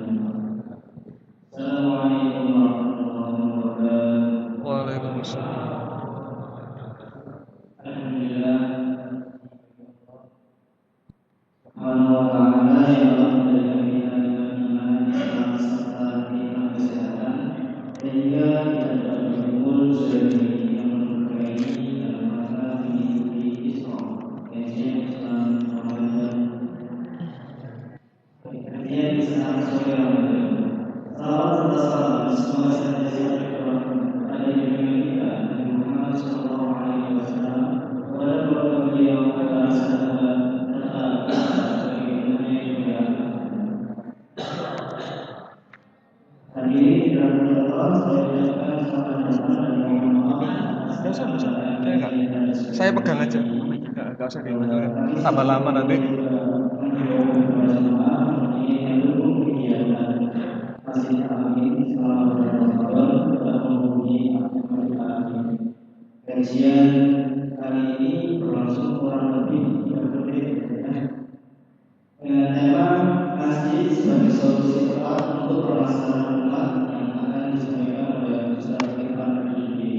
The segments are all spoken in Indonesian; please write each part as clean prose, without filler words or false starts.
Assalamualaikum warahmatullahi wabarakatuh. Waalaikumsalam. Alhamdulillah, subhanahu wa ta'ala yang memberikan kita iman, Islam serta nikmat kesehatan sehingga kita dapat berkumpul sebagai yang berbahagia dalam rangka mengikuti Islam, kajian Islam Ramadan. Kajian Islam sore Ramadan. Salam serta salam semoga senantiasa tercurah pada junjungan kita Nabi Muhammad sallallahu alaihi wasallam, kepada keluarga beliau, para sahabat serta sebagai umatnya juga. Hadirin dan hadirat, saya ucapkan selamat datang dan mohon maaf atas Saya pegang aja. Enggak usah dimajukan. Tambah lama nanti. Kajian kali ini berlangsung kurang lebih 30 menit dengan tema masjid sebagai solusi tepat untuk permasalahan umat yang akan disampaikan oleh Ustaz Irfan Al-Judi.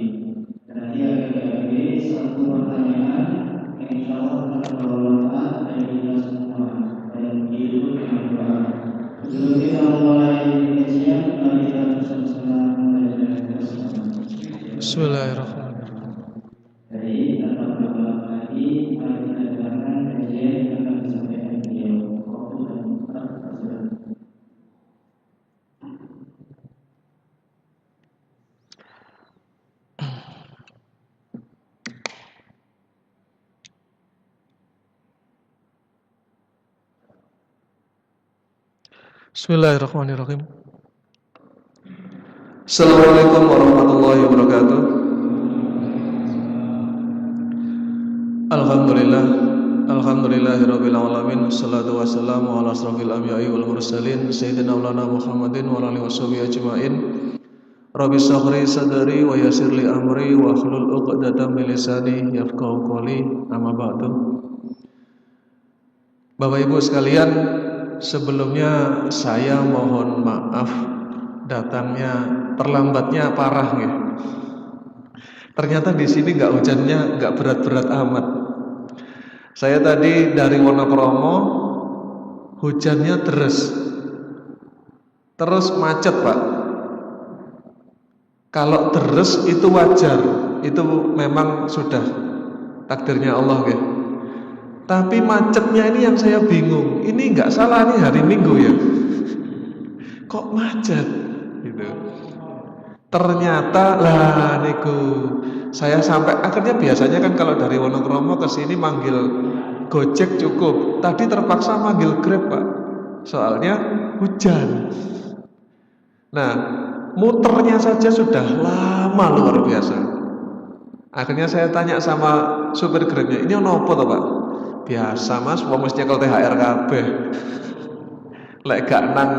Dan nanti akan diambil satu pertanyaan yang insya Allah akan bermanfaat bagi kita semua dan diikuti dengan doa. Sebelum kita mulai kajian, mari kita bersama-sama membaca bersama. Bismillahirrahmanirrahim. Dari tanpa berlama lagi, mari kita dengarkan kajian yang akan disampaikan beliau. Waktu dan tempat tersebut. Bismillahirrahmanirrahim. Assalamualaikum warahmatullahi wabarakatuh. Alhamdulillahirabbil alamin, wassalatu wassalamu ala asrofil anbiya'i wal mursalin sayyidina maulana Muhammadin wa alihi washabihi ajmain. Rabbi shrah sadri wa yassir li amri wa hlul 'uqdatam min lisani yafqahu qawli. Amma ba'du. Bapak Ibu sekalian, sebelumnya saya mohon maaf datangnya terlambatnya parah nih. Ternyata di sini nggak hujannya nggak berat-berat amat. Saya tadi dari Wonokromo, hujannya terus macet Pak. Kalau deres itu wajar, itu memang sudah takdirnya Allah ya. Tapi macetnya ini yang saya bingung. Ini nggak salah nih hari Minggu ya. Kok macet? Gitu. Ternyata lah niku. Saya sampai akhirnya biasanya kan kalau dari Wonokromo ke sini manggil Gojek cukup. Tadi terpaksa manggil Grab Pak. Soalnya hujan. Nah, muternya saja sudah lama luar biasa. Akhirnya saya tanya sama supir Grabnya, ini ono apa toh Pak? Biasa Mas, wong mesti kalau THR kabeh. Lek gak nang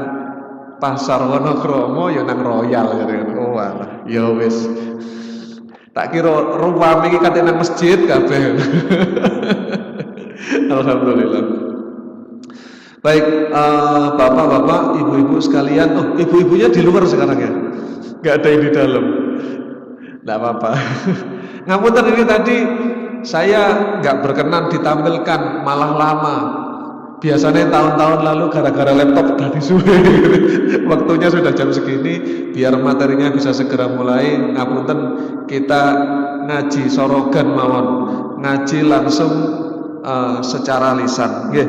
pasar Wonokromo ya nang Royal gitu kan. Oh alah, ya wis. Tak kira ruwam iki kate nang masjid kabeh. Alhamdulillah. Baik, bapak-bapak, ibu-ibu sekalian. Ibu-ibunya di luar sekarang ya. Enggak ada yang di dalam. Enggak apa-apa. Ngapunten ini tadi saya enggak berkenan ditampilkan, malah lama. Biasanya tahun-tahun lalu gara-gara laptop tadi suwe. Waktunya sudah jam segini, biar materinya bisa segera mulai. Ngapunten, kita ngaji sorogan mawon, ngaji langsung secara lisan. Nggih.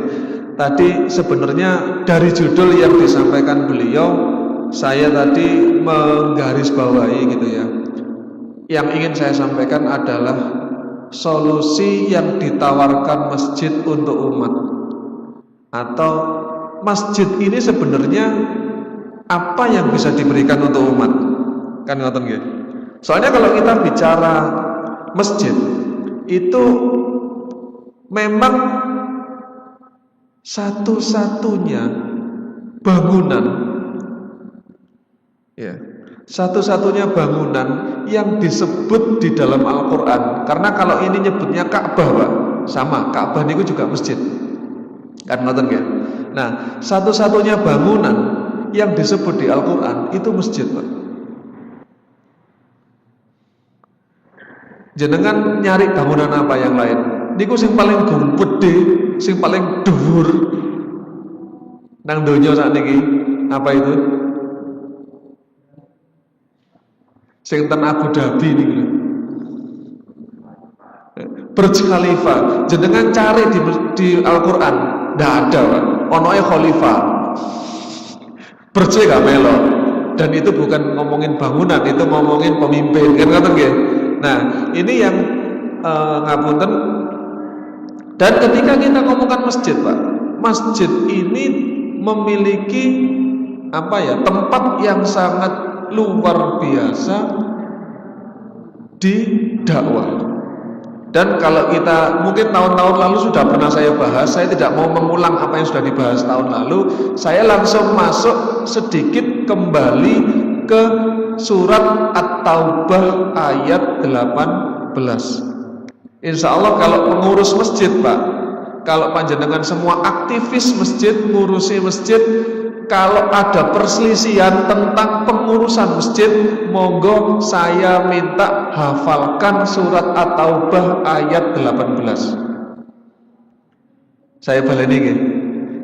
Tadi sebenarnya dari judul yang disampaikan beliau, saya tadi menggarisbawahi gitu ya. Yang ingin saya sampaikan adalah solusi yang ditawarkan masjid untuk umat. Atau masjid ini sebenarnya apa yang bisa diberikan untuk umat? Kan ngoten nggih. Soalnya kalau kita bicara masjid itu memang satu-satunya bangunan ya, satu-satunya bangunan yang disebut di dalam Al-Qur'an. Karena kalau ini nyebutnya Ka'bah, Pak, sama Ka'bah niku juga masjid. Kan ngoten nggih. Nah, satu-satunya bangunan yang disebut di Al-Quran itu masjid, Pak. Jenengan nyari bangunan apa yang lain? Niku sing paling gede, sing paling dhuwur nang donya sakniki apa itu? Sing ten Abu Dhabi niku. Burj Khalifa, jenengan cari di Al-Quran, ndak ada, Pak. Onoe khalifah. Burj gak melok. Dan itu bukan ngomongin bangunan, itu ngomongin pemimpin, kan ngoten nggih. Nah, ini yang ngapunten. Dan ketika kita ngomongkan masjid, Pak, masjid ini memiliki tempat yang sangat luar biasa di dakwah. Dan kalau kita mungkin tahun-tahun lalu sudah pernah saya bahas, saya tidak mau mengulang apa yang sudah dibahas tahun lalu. Saya langsung masuk sedikit kembali ke surat At-Taubah ayat 18. Insya Allah kalau pengurus masjid, Pak, kalau panjenengan semua aktivis masjid, ngurusi masjid, kalau ada perselisihan tentang pengurusan masjid, monggo saya minta hafalkan surat At-Taubah ayat 18. Saya baleni nggih.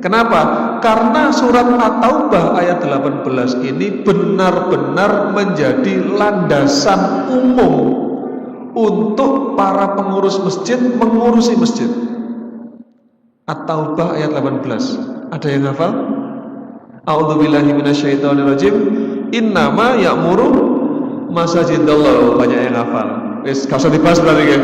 Kenapa? Karena surat At-Taubah ayat 18 ini benar-benar menjadi landasan umum untuk para pengurus masjid mengurusi masjid. At-Taubah ayat 18. Ada yang hafal? A'udzubillahi minasyaitonirrajim. Innama ya'muru masajidallah. Banyak yang hafal. Wis gak usah dibahas berarti ya.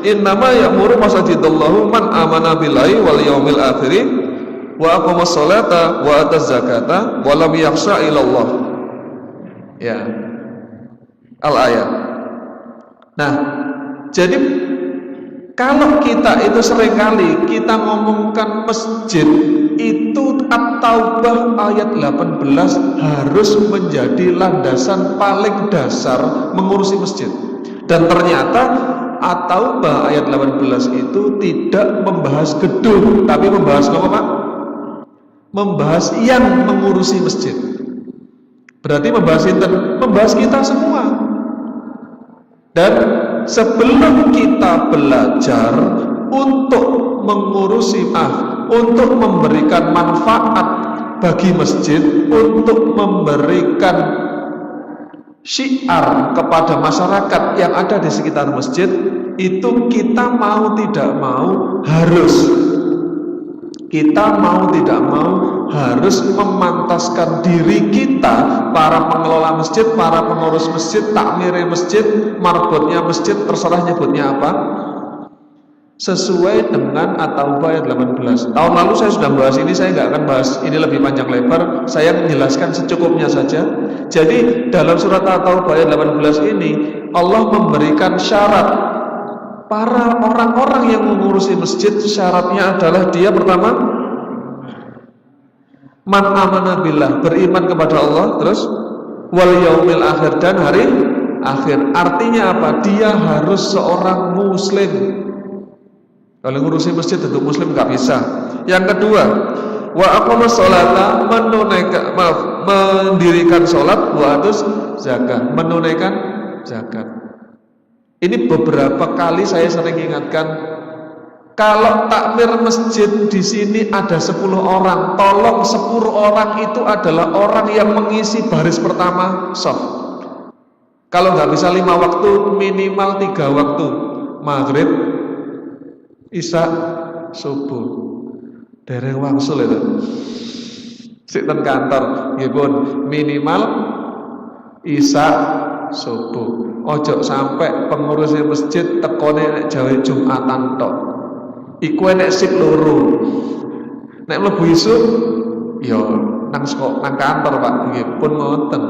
Innama ya'muru masajidallahu man amana billahi wal yaumil akhir wa aqamas sholata wa ataz zakata wa lam yakhsha ilallah. Ya. Al-ayat. Nah, jadi kalau kita itu seringkali kita ngomongkan masjid itu At-Taubah ayat 18 harus menjadi landasan paling dasar mengurusi masjid. Dan ternyata At-Taubah ayat 18 itu tidak membahas gedung, tapi membahas apa, Pak? Membahas yang mengurusi masjid. Berarti membahas kita semua. Dan sebelum kita belajar untuk mengurusi untuk memberikan manfaat bagi masjid, untuk memberikan syiar kepada masyarakat yang ada di sekitar masjid, itu kita mau tidak mau harus memantaskan diri kita, para pengelola masjid, para pengurus masjid, takmir masjid, marbotnya masjid, terserah nyebutnya apa, sesuai dengan At-Taubah ayat 18. Tahun lalu saya sudah bahas ini, saya nggak akan bahas ini lebih panjang lebar, saya menjelaskan secukupnya saja. Jadi dalam surat At-Taubah ayat 18 ini Allah memberikan syarat para orang-orang yang mengurusi masjid. Syaratnya adalah dia pertama man amana billah, beriman kepada Allah, terus wal yaumil akhir, dan hari akhir. Artinya apa? Dia harus seorang muslim. Kalau ngurusi masjid untuk muslim nggak bisa. Yang kedua, wa aqamas sholata, mendirikan sholat, wa atuz zakat, menunaikan zakat. Ini beberapa kali saya sering ingatkan, kalau takmir masjid di sini ada 10 orang, tolong 10 orang itu adalah orang yang mengisi baris pertama shaf. Kalau nggak bisa 5 waktu, minimal 3 waktu, maghrib, isya, subuh. Dereng wangsul itu. Sik ten kantor, nggih pun, minimal isya, subuh. Ojo sampai pengurus masjid tekone nek jawe Jumatan tok. Iku enek sip loro. Nek mlebu isuk ya nang kantor, Pak, nggih pun ngoten.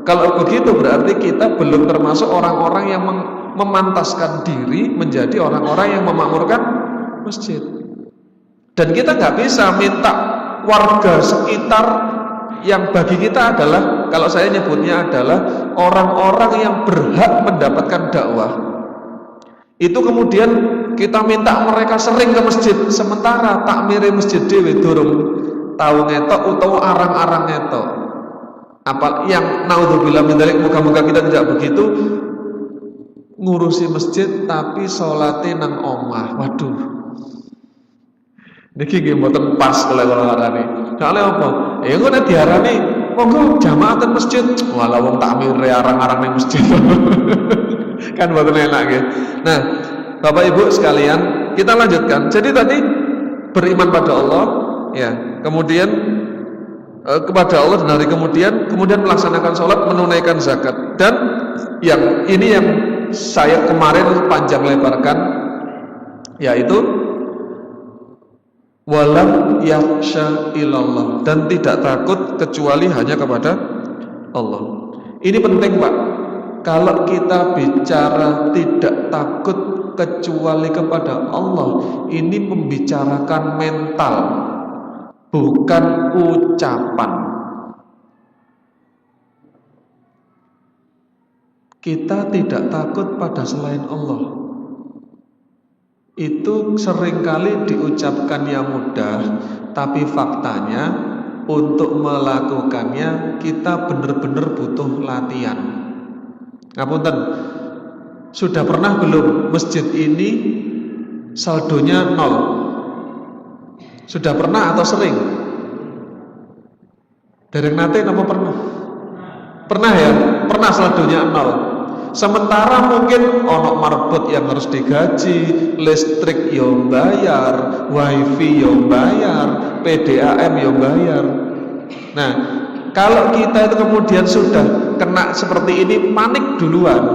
Kalau begitu berarti kita belum termasuk orang-orang yang memantaskan diri menjadi orang-orang yang memakmurkan masjid. Dan kita nggak bisa minta warga sekitar yang bagi kita adalah, kalau saya nyebutnya adalah orang-orang yang berhak mendapatkan dakwah, itu kemudian kita minta mereka sering ke masjid, sementara takmire masjid dhewe durung tahu ngetok utawa arang-arang ngetok. Apa yang naudzubillah min dzalik, moga-moga kita tidak begitu, ngurusi masjid tapi salate nang omah. Waduh. Niki nggih mboten pas kalau ngarani. Soale apa? Ya engko nek diarani monggo jamaah teng masjid, walah wong takmire arang-arang ning masjid. Kan mboten enak nggih. Nah, Bapak Ibu sekalian, kita lanjutkan. Jadi tadi beriman pada Allah, ya. Kemudian kepada Allah dan hari kemudian melaksanakan sholat, menunaikan zakat. Dan yang ini yang saya kemarin panjang lebarkan, yaitu walam yakhsha illallah, dan tidak takut kecuali hanya kepada Allah. Ini penting, Pak. Kalau kita bicara tidak takut kecuali kepada Allah, ini membicarakan mental, bukan ucapan. Kita tidak takut pada selain Allah. Itu seringkali diucapkan yang mudah, tapi faktanya untuk melakukannya kita benar-benar butuh latihan. Ngapunten, sudah pernah belum masjid ini saldonya 0? Sudah pernah atau sering? Dereng nate napa pernah? Pernah ya? Pernah saldonya 0. Sementara mungkin ono marbot yang harus digaji, listrik yo bayar, wifi yo bayar, PDAM yo bayar. Nah, kalau kita itu kemudian sudah kena seperti ini, panik duluan,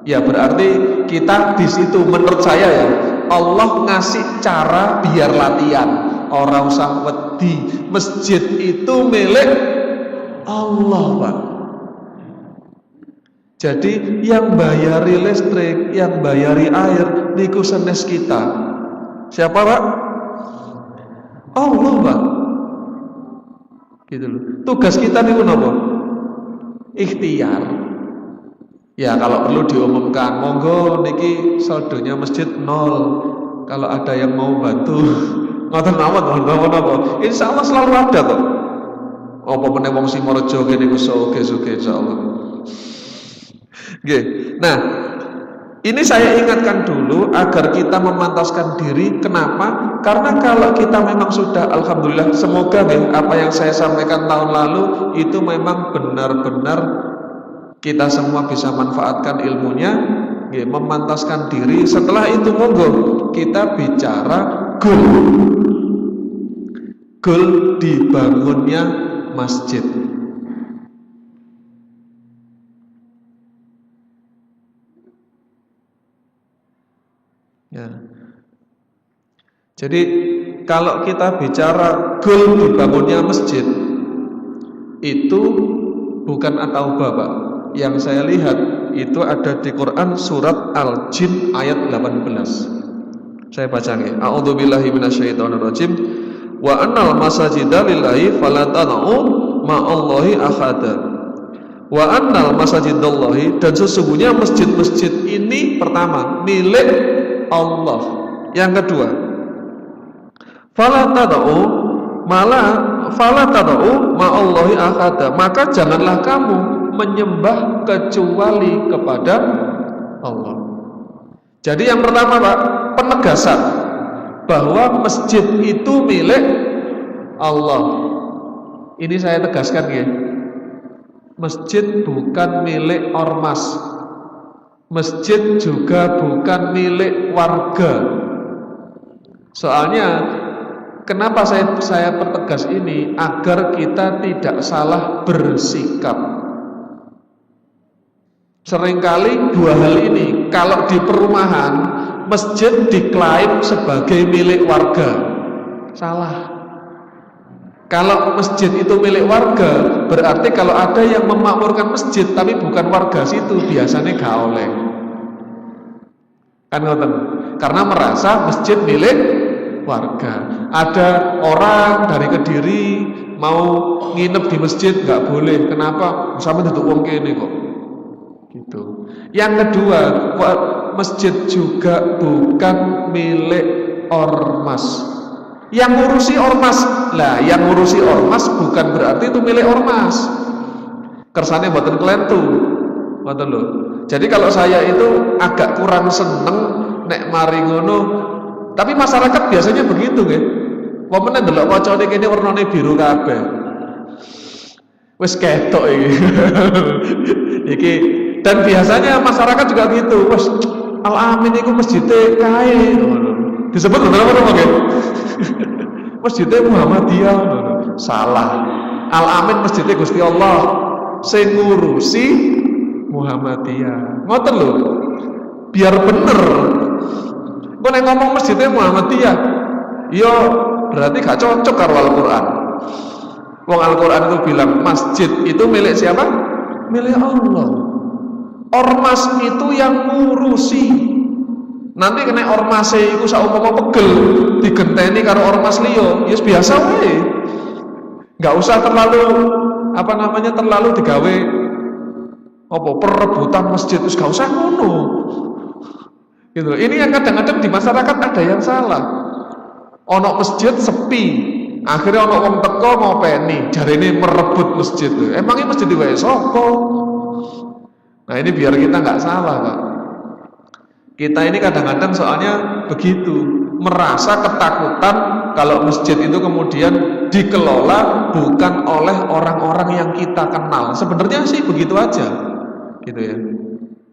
ya berarti kita di situ, menurut saya ya, Allah ngasih cara biar latihan. Orang usah wedi, masjid itu milik Allah, Pak. Jadi yang bayari listrik, yang bayari air, niku senes kita. Siapa, Pak? Allah, Pak. Gitu loh. Tugas kita niku napa? Ikhtiar. Ya kalau perlu diumumkan, monggo niki saldonya masjid 0. Kalau ada yang mau bantu, ngoten mawon napa. Insyaallah selalu ada kok. Apa meneh wong Simorejo kene iku soge-soge insyaallah. Nggih. Nah, ini saya ingatkan dulu agar kita memantaskan diri. Kenapa? Karena kalau kita memang sudah, alhamdulillah, semoga apa yang saya sampaikan tahun lalu itu memang benar-benar kita semua bisa manfaatkan ilmunya, memantaskan diri. Setelah itu monggo kita bicara goal dibangunnya masjid. Ya. Jadi kalau kita bicara goal dibangunnya masjid, itu bukan at-taubah, Pak. Yang saya lihat itu ada di Quran surat Al-Jin ayat 18. Saya baca nggih. A'udzubillahi minasyaitonirrajim. Wa annal masajida lillahi fala tad'u ma'allahi ahada. Wa annal masajidallahi, dan sesungguhnya masjid-masjid ini pertama milik Allah. Yang kedua, fala tad'u ma'allahi ahada, maka janganlah kamu menyembah kecuali kepada Allah. Jadi yang pertama, Pak, penegasan bahwa masjid itu milik Allah. Ini saya tegaskan ya. Masjid bukan milik ormas. Masjid juga bukan milik warga. Soalnya kenapa saya pertegas ini, agar kita tidak salah bersikap. Seringkali dua hal ini, kalau di perumahan masjid diklaim sebagai milik warga, salah. Kalau masjid itu milik warga, berarti kalau ada yang memakmurkan masjid tapi bukan warga situ, biasanya gak oleh. Kan ngoten. Karena merasa masjid milik warga. Ada orang dari Kediri mau nginep di masjid, gak boleh. Kenapa? Sampai duduk wong kene kok. Gitu. Yang kedua, masjid juga bukan milik ormas. Yang ngurusi ormas, lah yang ngurusi ormas bukan berarti itu milik ormas. Kersane mboten klentu. Ngoten lho. Jadi kalau saya itu agak kurang seneng nek mari ngono, tapi masyarakat biasanya begitu nggih. Wong meneh ndelok kacane kene warnane biru kabeh. Wis ketok iki. Iki dan biasanya masyarakat juga gitu. Wes Al-Amin iku masjide kae ngono. Disebut bener apa nggih? Masjide Muhammadiyah ngono. Salah. Al-Amin masjide Gusti Allah. Sing ngurusi Muhammadiyah. Ngoten lho. Biar bener. Kok nek ngomong masjide Muhammadiyah, ya berarti gak cocok karo Al-Qur'an. Wong Al-Qur'an itu bilang masjid itu milik siapa? Milik Allah. Ormas itu yang ngurusi. Nanti kena ormase iku saumpama pegel digenteni karo ormas liya, ya biasa wae. Enggak usah terlalu terlalu digawe perebutan masjid, terus gak usah ngono. Gitu. Ini yang kadang-kadang di masyarakat ada yang salah. Ono masjid sepi, akhirnya ono wong teko ngopeni, jarine merebut masjid. Emangnya masjid wae sapa? Nah ini biar kita nggak salah Pak. Kita ini kadang-kadang soalnya begitu, merasa ketakutan kalau masjid itu kemudian dikelola bukan oleh orang-orang yang kita kenal. Sebenarnya sih begitu aja, gitu ya.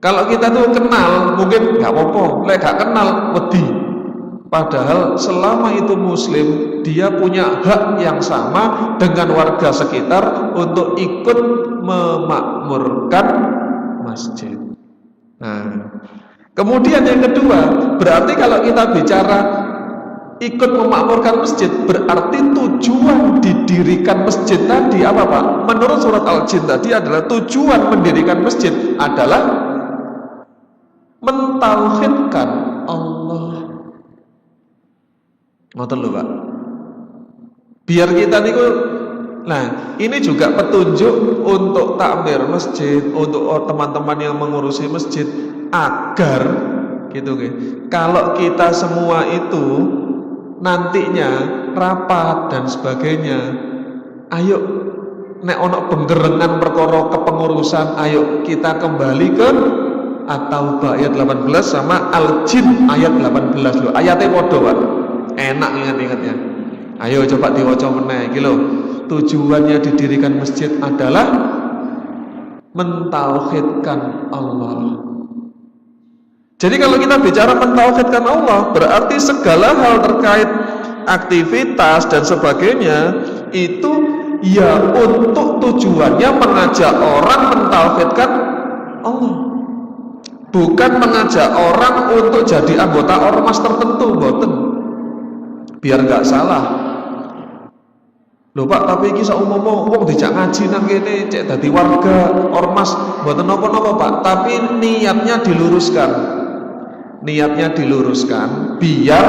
Kalau kita tuh kenal mungkin nggak apa-apa, lek nggak kenal wedi. Padahal selama itu muslim, dia punya hak yang sama dengan warga sekitar untuk ikut memakmurkan masjid. Nah, kemudian yang kedua, berarti kalau kita bicara ikut memakmurkan masjid, berarti tujuan didirikan masjid tadi apa Pak? Menurut surat Al-Jin tadi adalah tujuan mendirikan masjid adalah mentauhidkan Allah. Ngoten lho Pak. Biar kita niku, nah ini juga petunjuk untuk takmir masjid, untuk teman-teman yang mengurusi masjid agar gitu kalau kita semua itu nantinya rapat dan sebagainya, ayo nek ono penggerengan perkara kepengurusan, ayo kita kembali ke At-Taubah ayat 18 sama Al-Jin ayat 18 loh. Ayatnya padha Pak. Enak ingat-ingatnya. Ayo coba diwaca meneh iki lho. Tujuannya didirikan masjid adalah mentauhidkan Allah. Jadi kalau kita bicara mentauhidkan Allah, berarti segala hal terkait aktivitas dan sebagainya itu ya untuk tujuannya mengajak orang mentauhidkan Allah. Bukan mengajak orang untuk jadi anggota ormas tertentu, mboten. Biar nggak salah. Lho Pak, tapi iki saumpama wong dijak ngaji nang kene cek dadi warga ormas, mboten napa-napa Pak, tapi niatnya diluruskan. Niatnya diluruskan biar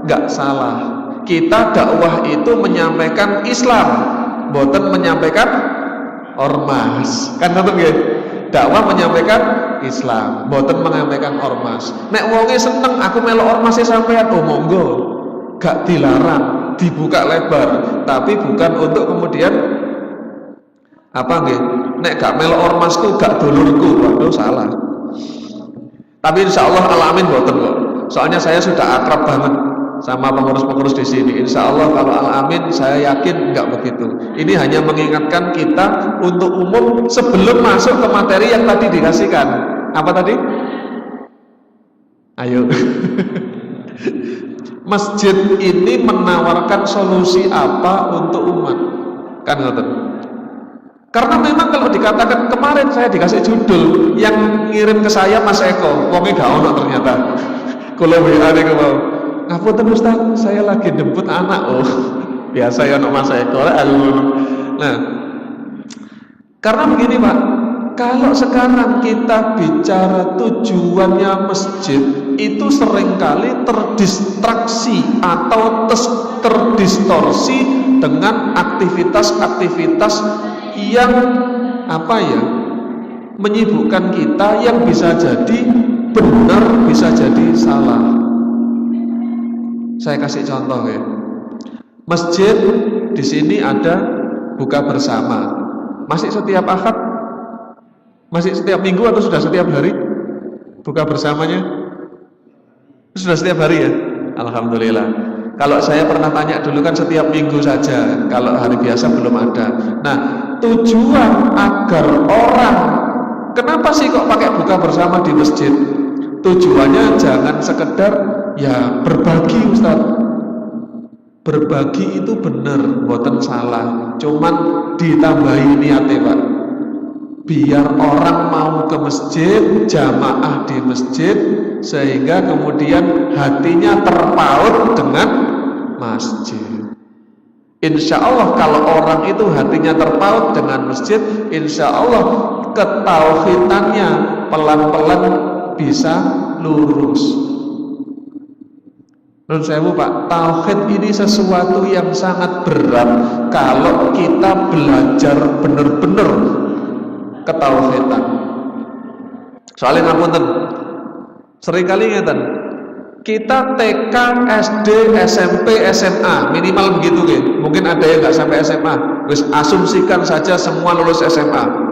nggak salah. Kita dakwah itu menyampaikan Islam, mboten menyampaikan ormas. Kan ngoten nggih? Dakwah menyampaikan Islam, mboten menyampaikan ormas. Nek wonge seneng aku melok ormase sampean, oh monggo. Gak dilarang, dibuka lebar, tapi bukan untuk kemudian apa nggih? Nek gak melok ormasku, gak dulurku, waduh salah. Tapi insya Allah Al-Amin mboten kok. Soalnya saya sudah akrab banget sama pengurus-pengurus di sini. Insya Allah kalau Al-Amin saya yakin enggak begitu. Ini hanya mengingatkan kita untuk umum sebelum masuk ke materi yang tadi dikasihkan. Apa tadi? Ayo. Masjid ini menawarkan solusi apa untuk umat? Kan ngoten. Karena memang kalau dikatakan kemarin saya dikasih judul yang ngirim ke saya Mas Eko, wongnya gak ono ternyata. Kalau WA niku mau. Ngapunten Ustaz, saya lagi jemput anak. Oh, biasa ya anak Mas Eko. Nah, karena begini Pak, kalau sekarang kita bicara tujuannya masjid itu seringkali terdistraksi atau terdistorsi dengan aktivitas-aktivitas yang menyibukkan kita yang bisa jadi benar bisa jadi salah. Saya kasih contoh ya. Masjid di sini ada buka bersama. Masih setiap Ahad? Masih setiap minggu atau sudah setiap hari? Buka bersamanya? Sudah setiap hari ya? Alhamdulillah. Kalau saya pernah tanya dulu kan setiap minggu saja. Kalau hari biasa belum ada. Nah, tujuan agar orang, kenapa sih kok pakai buka bersama di masjid? Tujuannya jangan sekedar ya berbagi, Ustaz. Berbagi itu benar, boten salah. Cuman ditambahi niatnya, Pak. Biar orang mau ke masjid, jamaah di masjid, sehingga kemudian hatinya terpaut dengan masjid. Insya Allah kalau orang itu hatinya terpaut dengan masjid, insya Allah ketauhidannya pelan-pelan bisa lurus. Menurut saya Pak, tauhid ini sesuatu yang sangat berat kalau kita belajar benar-benar ketauhidan. Soalnya ngapunten, seringkali ngeten, kita TK, SD, SMP, SMA minimal begitu ya. Mungkin ada yang nggak sampai SMA. Wis asumsikan saja semua lulus SMA.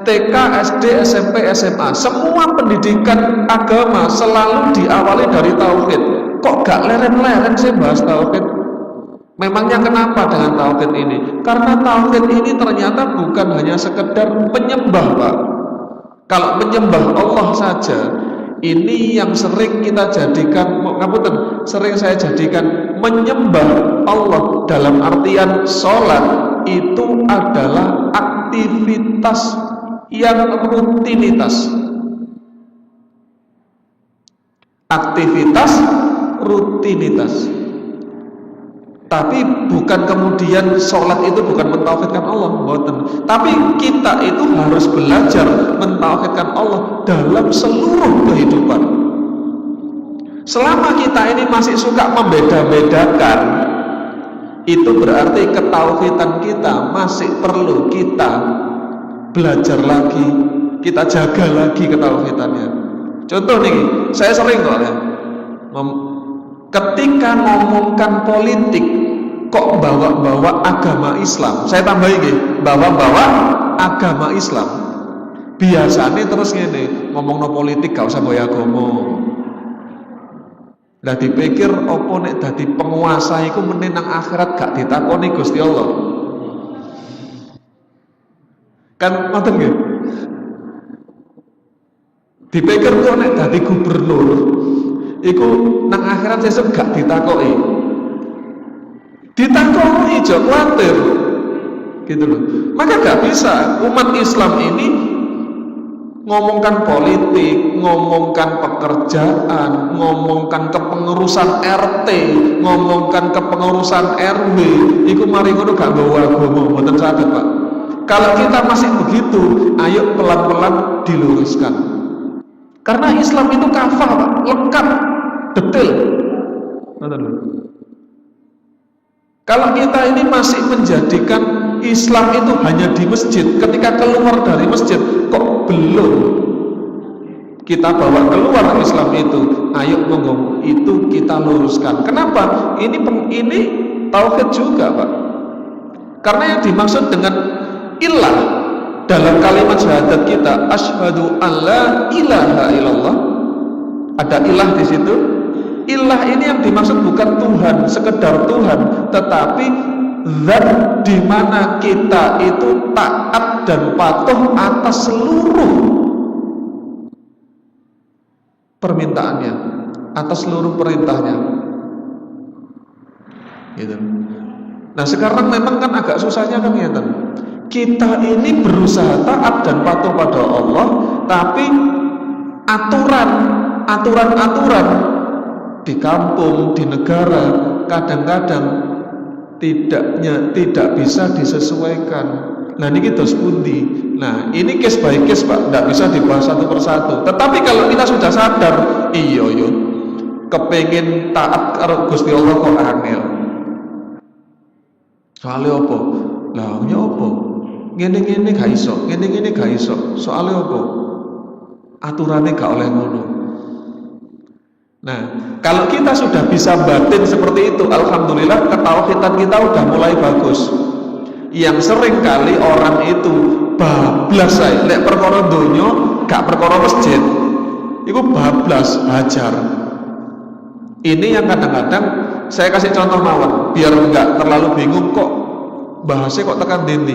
TK, SD, SMP, SMA, semua pendidikan agama selalu diawali dari tauhid. Kok gak leren-leren sih bahas tauhid? Memangnya kenapa dengan tauhid ini? Karena tauhid ini ternyata bukan hanya sekedar menyembah, Pak. Kalau menyembah Allah saja, ini yang sering kita jadikan, ngapunten, sering saya jadikan menyembah Allah dalam artian sholat itu adalah aktivitas yang rutinitas. Aktivitas rutinitas. Tapi bukan kemudian sholat itu bukan mentauhidkan Allah, mboten. Tapi kita itu harus belajar mentauhidkan Allah dalam seluruh kehidupan. Selama kita ini masih suka membeda-bedakan, itu berarti ketauhidan kita masih perlu kita belajar lagi, kita jaga lagi ketauhidannya. Contoh nih, saya sering kok ya, ketika ngomongkan politik kok bawa-bawa agama Islam, saya tambahin gini, bawa-bawa agama Islam. Biasanya terus gini, ngomong no politik gak usah bawa agama. Lah dipikir opo nek dadi penguasa iku meneh nang akhirat gak ditakoni Gusti Allah. Kan ngoten nggih. Dipikir kok nek dadi gubernur iku nang akhirat sesuk gak ditakoki. Ditakoki aja kuwatir. Gitu loh. Maka gak bisa umat Islam ini ngomongkan politik, ngomongkan pekerjaan, ngomongkan kepengurusan RT, ngomongkan kepengurusan RW, iku mari ngono gak nggawa agama, mboten saged, Pak. Kalau kita masih begitu, ayo pelan-pelan diluruskan. Karena Islam itu kafah, Pak, lengkap, detail. Kalau kita ini masih menjadikan Islam itu hanya di masjid, ketika keluar dari masjid kok belum kita bawa keluar Islam itu, ayo monggo itu kita luruskan. Kenapa? Ini tauhid juga, Pak. Karena yang dimaksud dengan ilah dalam kalimat syahadat kita, asyhadu alla ilaha illallah, ada ilah di situ. Ilah ini yang dimaksud bukan Tuhan, sekedar Tuhan, tetapi zat di mana kita itu taat dan patuh atas seluruh permintaannya, atas seluruh perintahnya. Gitu. Nah sekarang memang kan agak susahnya kan ya, kita ini berusaha taat dan patuh pada Allah, tapi aturan-aturan di kampung, di negara kadang-kadang tidak bisa disesuaikan. Nah ini kita pundi. Nah ini case by case, Pak, tidak bisa dibahas satu persatu. Tetapi kalau kita sudah sadar, iya kepengin taat karo Gusti Allah kok angel. Soalnya apa? Lah ya apa? Ngene-ngene gak iso, ngene-ngene gak iso. Soalnya apa? aturannya gak oleh ngono. Nah, kalau kita sudah bisa batin seperti itu, alhamdulillah ketauhidan kita udah mulai bagus. Yang sering kali orang itu bablas saya, lek perkara donya gak perkara masjid, itu bablas hajar. Ini yang kadang-kadang saya kasih contoh mawon, biar enggak terlalu bingung kok bahasnya kok tekan dindi.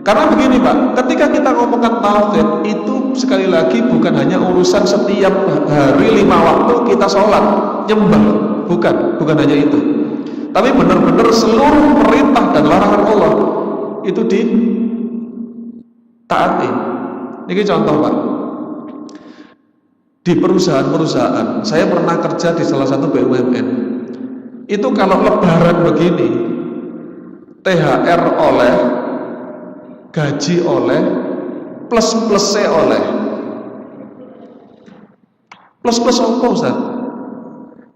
Karena begini Pak, ketika kita ngomongkan tauhid itu sekali lagi bukan hanya urusan setiap hari 5 waktu kita sholat nyembah, bukan hanya itu. Tapi benar-benar seluruh perintah dan larangan Allah itu ditaati. Ini contoh Pak. Di perusahaan-perusahaan, saya pernah kerja di salah satu BUMN. Itu kalau lebaran begini, THR oleh, gaji oleh, plus-plusnya oleh. Plus-plus apa Ustaz?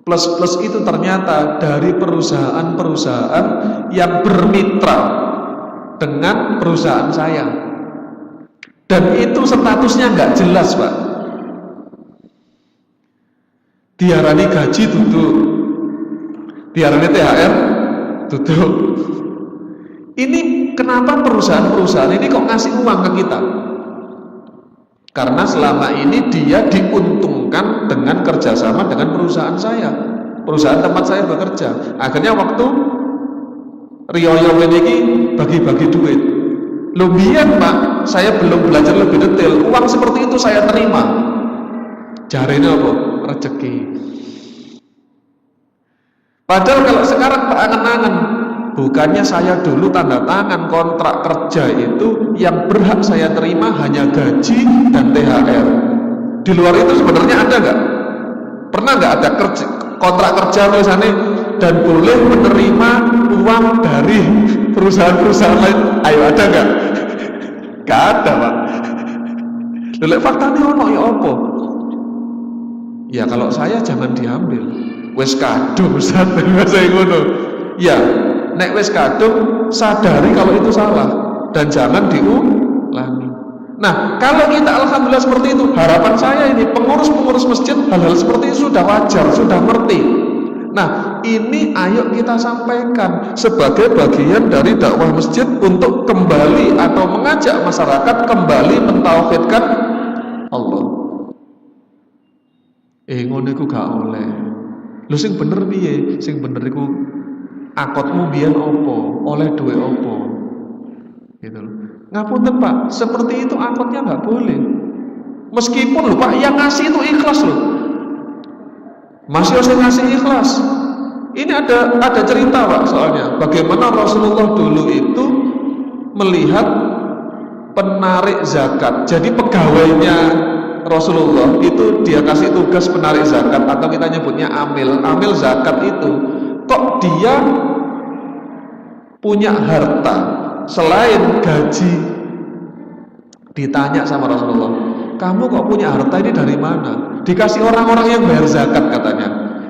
Plus-plus itu ternyata dari perusahaan-perusahaan yang bermitra dengan perusahaan saya. Dan itu statusnya nggak jelas Pak. Diarani gaji duduk, diarani THR duduk. Ini kenapa perusahaan-perusahaan ini kok ngasih uang ke kita? Karena selama ini dia diuntungkan dengan kerjasama dengan perusahaan saya, perusahaan tempat saya bekerja. Akhirnya waktu riyo ini bagi-bagi duit. Lumayan Pak, saya belum belajar lebih detail. Uang seperti itu saya terima. Jarene apa? Rezeki. Padahal kalau sekarang Pak angen-angen, bukannya saya dulu tanda tangan kontrak kerja itu yang berhak saya terima hanya gaji dan THR. Di luar itu sebenarnya ada nggak? Pernah nggak ada kontrak kerja misalnya dan boleh menerima uang dari perusahaan-perusahaan lain? Ayo ada nggak? Nggak ada Pak. Lha faktanya ono ya apa? Ya kalau saya jangan diambil. Wes kadung Ustaz, saya ngono. Ya, nek wes kadung sadari kalau itu salah dan jangan diulangi. Nah, kalau kita alhamdulillah seperti itu, harapan saya ini pengurus-pengurus masjid hal-hal seperti itu sudah wajar, sudah ngerti. Nah, ini ayo kita sampaikan sebagai bagian dari dakwah masjid untuk kembali atau mengajak masyarakat kembali mentauhidkan Allah. Ngono iku gak oleh. Lho sing bener piye? Sing bener iku akotmu biyen opo? Oleh duwe opo? Gitu loh. Ngapunten Pak, seperti itu akotnya nggak boleh. Meskipun loh Pak yang ngasih itu ikhlas loh. Masih harus ngasih ikhlas. Ini ada cerita Pak soalnya. Bagaimana Rasulullah dulu itu melihat penarik zakat. Jadi pegawainya Rasulullah itu dia kasih tugas penarik zakat atau kita nyebutnya amil zakat itu kok dia punya harta selain gaji. Ditanya sama Rasulullah, kamu kok punya harta ini dari mana? Dikasih orang-orang yang bayar zakat katanya.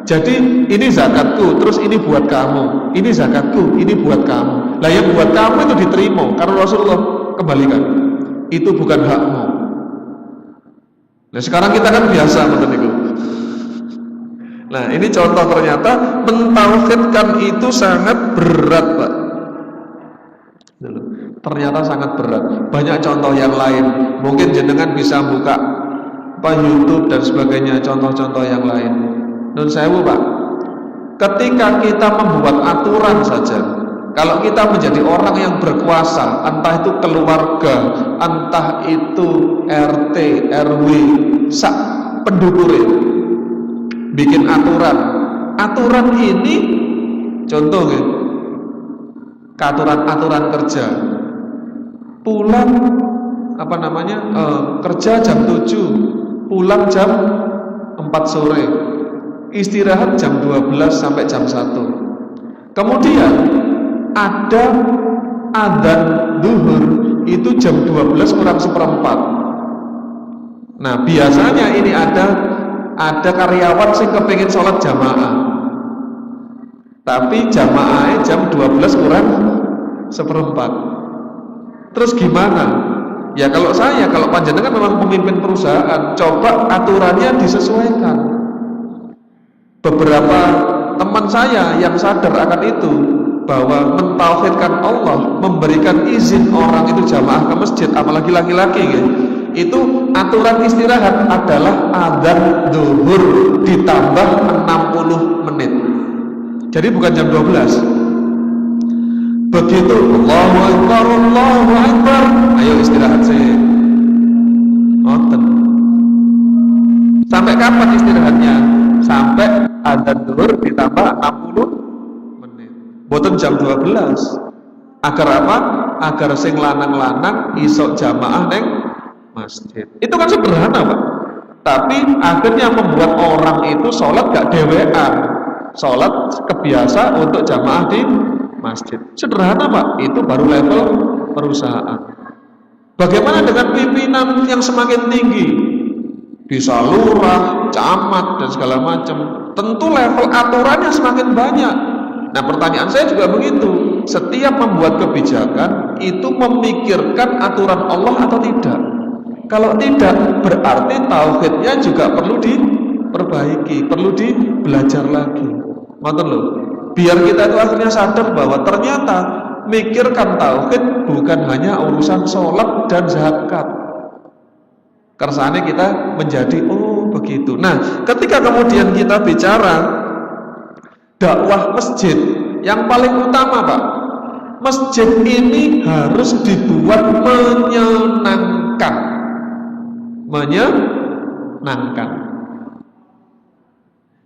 Jadi ini zakatku, terus ini buat kamu, ini zakatku, ini buat kamu. Lah yang buat kamu itu diterima karena Rasulullah kembalikan, itu bukan hakmu. Nah sekarang kita kan biasa betul itu. Nah ini contoh ternyata mentauhidkan itu sangat berat Pak. Ternyata sangat berat. Banyak contoh yang lain. Mungkin jenengan bisa buka YouTube dan sebagainya, contoh-contoh yang lain. Nun sewu Pak. Ketika kita membuat aturan saja, kalau kita menjadi orang yang berkuasa, entah itu keluarga, entah itu RT, RW, sak pendukure, bikin aturan. Aturan ini contoh ya, aturan kerja. Pulang kerja jam 7, pulang jam 4 sore, istirahat jam 12 sampai jam 1. Kemudian ada adzan zuhur itu jam 12 kurang seperempat. Nah biasanya ini ada karyawan sing kepengin sholat jamaah, tapi jamaahnya jam 12 kurang seperempat. Terus gimana? Ya kalau panjenengan memang pemimpin perusahaan, coba aturannya disesuaikan. Beberapa teman saya yang sadar akan itu, bahwa mentauhidkan Allah, memberikan izin orang itu jamaah ke masjid, apalagi laki-laki ya, itu aturan istirahat adalah adzan zuhur ditambah 60 menit. Jadi bukan jam 12. Begitu Allahu Akbar, ayo istirahat sih. Ngoten. Sampai kapan istirahatnya? Sampai adzan zuhur ditambah 60 menit. Boten jam 12. Agar apa? Agar sing lanang-lanang isok jamaah neng masjid. Itu kan sederhana, Pak. Tapi akhirnya membuat orang itu sholat gak dewean. Sholat kebiasa untuk jamaah di masjid. Sederhana, Pak. Itu baru level perusahaan. Bagaimana dengan pimpinan yang semakin tinggi? Bisa lurah, camat, dan segala macam. Tentu level aturannya semakin banyak. Nah, pertanyaan saya juga begitu. Setiap membuat kebijakan itu memikirkan aturan Allah atau tidak? Kalau tidak, berarti tauhidnya juga perlu diperbaiki, perlu belajar lagi. Ngoten lho. Biar kita itu akhirnya sadar bahwa ternyata mikirkan tauhid bukan hanya urusan sholat dan zakat. Kersane kita menjadi begitu. Nah, ketika kemudian kita bicara dakwah masjid, yang paling utama, Pak, masjid ini harus dibuat menyenangkan.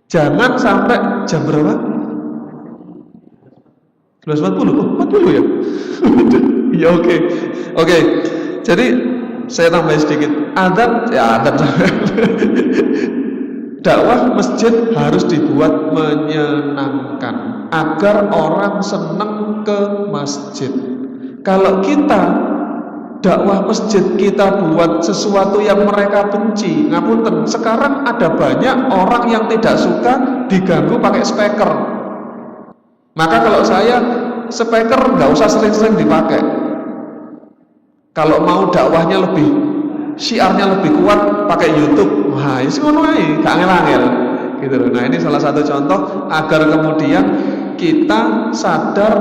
Jangan sampai jam berapa? 11.40. 40 ya? Ya oke. Jadi saya tambah sedikit. Adzan dakwah masjid harus dibuat menyenangkan agar orang senang ke masjid. Kalau kita dakwah masjid kita buat sesuatu yang mereka benci, ngapunten, sekarang ada banyak orang yang tidak suka diganggu pakai speaker. Maka kalau saya, speaker nggak usah sering-sering dipakai. Kalau mau dakwahnya lebih, syiarnya lebih kuat, pakai YouTube. Wah, isi ngono ae, gak angel-angel. Gitu loh. Nah, ini salah satu contoh agar kemudian kita sadar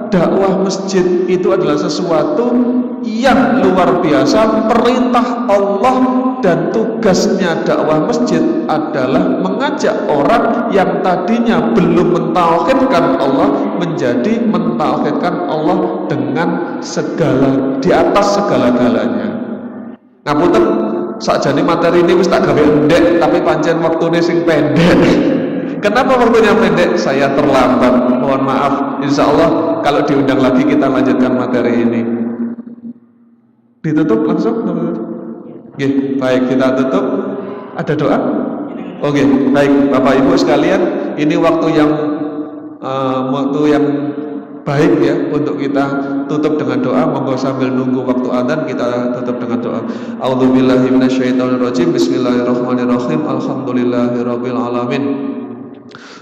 dakwah masjid itu adalah sesuatu yang luar biasa. Perintah Allah dan tugasnya dakwah masjid adalah mengajak orang yang tadinya belum mentauhidkan Allah menjadi mentauhidkan Allah dengan segala, di atas segala-galanya. Ngapunten, sakjane materi ini wis tak gawe endek, tapi pancen waktune sing pendek. Kenapa waktunya pendek? Saya terlambat, mohon maaf. Insya Allah kalau diundang lagi kita lanjutkan materi ini. Ditutup langsung? Oke, baik, kita tutup. Ada doa? Oke, baik, Bapak Ibu sekalian, ini waktu yang baik ya untuk kita tutup dengan doa. Monggo sambil nunggu waktu adzan kita tutup dengan doa. A'udzubillahi minasyaitonirrajim. Bismillahirrahmanirrahim. Alhamdulillahirabbil alamin.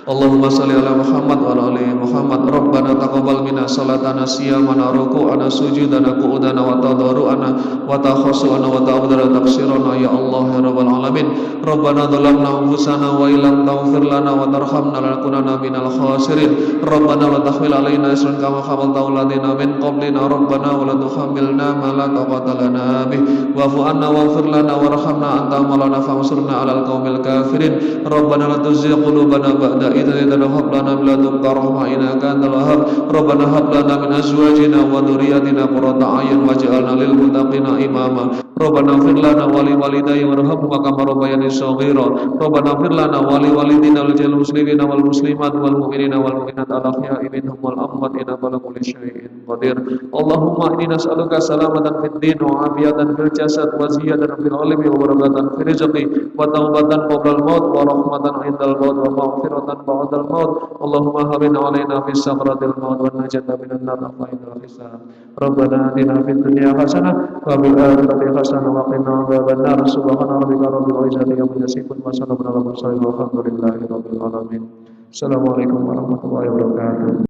Allahumma shalli ala Muhammad wa ala ali Muhammad. Rabbana taqabbal minna salatana siyamana ruku'ana sujudana qu'udana wa tadarru'ana wa takhassu'ana wa ta'udana taqsirana ya Allah ya rabbal alamin. Rabbana dhalamna anfusana wa illam taghfir lana wa tarhamna lanakunanna minal khasirin. Rabbana la tahmil alaina isran kama hamaltahu alladhina min qablina. Rabbana wa la tuhammilna ma la taqata lana bih wa'fu anna waghfir lana warhamna anta maulana fansurna 'alal qaumil kafirin. Rabbana la tuzigh qulubana ba'da idh hadaytana wa hab lana min ladunka rahmah innaka antal wahhab. Rabbana hab lana min azwajina wa dhurriyyatina qurrata a'yun waj'alna lil muttaqina imama. Rabbana ighfir lana wa li walidayya warhamhuma kama rabbayani shaghira. Rabbana ighfir lana wa li walidina wal muslimina wal muslimat wal mu'minina wal mu'minat al ahya'i minhum wal amwat innaka ala kulli syai'in qadir. Allahumma inni nas'aluka salamatan fid din wa afiyatan fil jasad wa ziyadatan fil ilmi wa barakatan fil rizqi wa tawbatan qabla al maut wa rahmatan 'indal maut wa maghfiratan ba'dal maut. Allahumma habin 'alaina fis sakratil maut wa najata minan nar wa inal hisab. Rabbana atina fid dunya hasanah wa fil akhirati hasanah wa qina adzaban nar. Subhana rabbika rabbil izzati amma yasifun wa salamun alal mursalin walhamdulillahi rabbil alamin. Assalamualaikum warahmatullahi wabarakatuh.